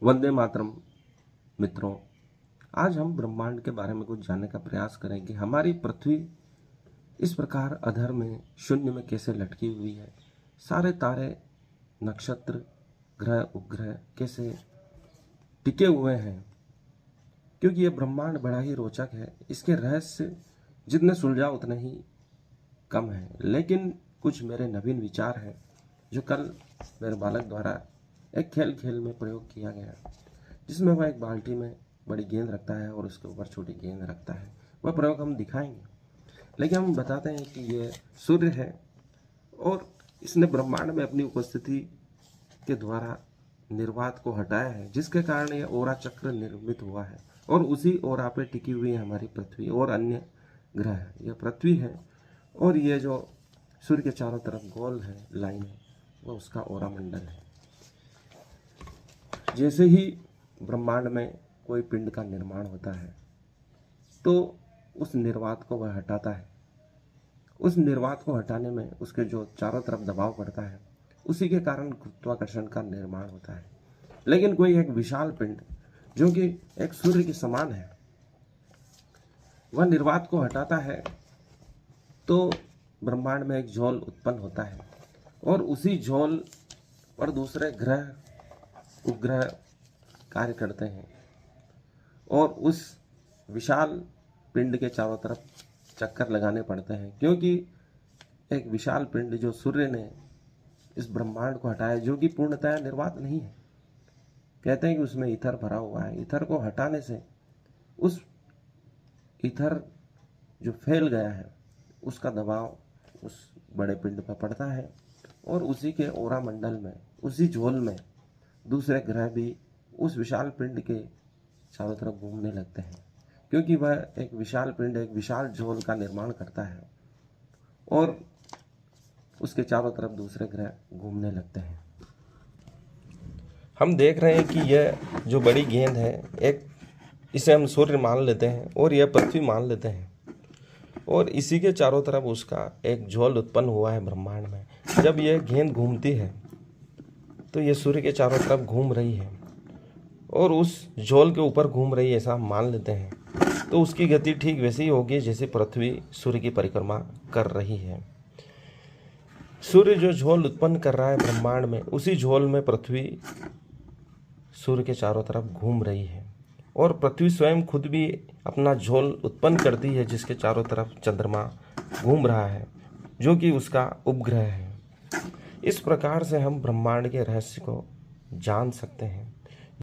वंदे मातरम। मित्रों, आज हम ब्रह्मांड के बारे में कुछ जानने का प्रयास करेंगे। हमारी पृथ्वी इस प्रकार अधर में शून्य में कैसे लटकी हुई है, सारे तारे, नक्षत्र, ग्रह, उपग्रह कैसे टिके हुए हैं, क्योंकि ये ब्रह्मांड बड़ा ही रोचक है। इसके रहस्य जितने सुलझा उतने ही कम है। लेकिन कुछ मेरे नवीन विचार हैं जो कल मेरे बालक द्वारा एक खेल में प्रयोग किया गया, जिसमें वह एक बाल्टी में बड़ी गेंद रखता है और उसके ऊपर छोटी गेंद रखता है। वह प्रयोग हम दिखाएंगे, लेकिन हम बताते हैं कि ये सूर्य है और इसने ब्रह्मांड में अपनी उपस्थिति के द्वारा निर्वात को हटाया है, जिसके कारण यह ओरा चक्र निर्मित हुआ है और उसी ओरा पे टिकी हुई है हमारी पृथ्वी और अन्य ग्रह। यह पृथ्वी है और ये जो सूर्य के चारों तरफ गोल है, लाइन है, वह उसका ओरा मंडल है। जैसे ही ब्रह्मांड में कोई पिंड का निर्माण होता है तो उस निर्वात को वह हटाता है। उस निर्वात को हटाने में उसके जो चारों तरफ दबाव पड़ता है, उसी के कारण गुरुत्वाकर्षण का निर्माण होता है। लेकिन कोई एक विशाल पिंड जो कि एक सूर्य के समान है, वह निर्वात को हटाता है तो ब्रह्मांड में एक झोल उत्पन्न होता है और उसी झोल पर दूसरे ग्रह, उपग्रह कार्य करते हैं और उस विशाल पिंड के चारों तरफ चक्कर लगाने पड़ते हैं, क्योंकि एक विशाल पिंड जो सूर्य ने इस ब्रह्मांड को हटाया, जो कि पूर्णतः निर्वात नहीं है। कहते हैं कि उसमें ईथर भरा हुआ है। ईथर को हटाने से उस ईथर जो फैल गया है उसका दबाव उस बड़े पिंड पर पड़ता है और उसी के ओरा मंडल में, उसी झोल में दूसरे ग्रह भी उस विशाल पिंड के चारों तरफ घूमने लगते हैं, क्योंकि वह एक विशाल पिंड एक विशाल झोल का निर्माण करता है और उसके चारों तरफ दूसरे ग्रह घूमने लगते हैं। हम देख रहे हैं कि यह जो बड़ी गेंद है, एक इसे हम सूर्य मान लेते हैं और यह पृथ्वी मान लेते हैं और इसी के चारों तरफ उसका एक झोल उत्पन्न हुआ है ब्रह्मांड में। जब यह गेंद घूमती है तो ये सूर्य के चारों तरफ घूम रही है और उस झोल के ऊपर घूम रही है, ऐसा हम मान लेते हैं। तो उसकी गति ठीक वैसी ही होगी जैसे पृथ्वी सूर्य की परिक्रमा कर रही है। सूर्य जो झोल उत्पन्न कर रहा है ब्रह्मांड में, उसी झोल में पृथ्वी सूर्य के चारों तरफ घूम रही है और पृथ्वी स्वयं खुद भी अपना झोल उत्पन्न करती है, जिसके चारों तरफ चंद्रमा घूम रहा है, जो कि उसका उपग्रह है। इस प्रकार से हम ब्रह्मांड के रहस्य को जान सकते हैं।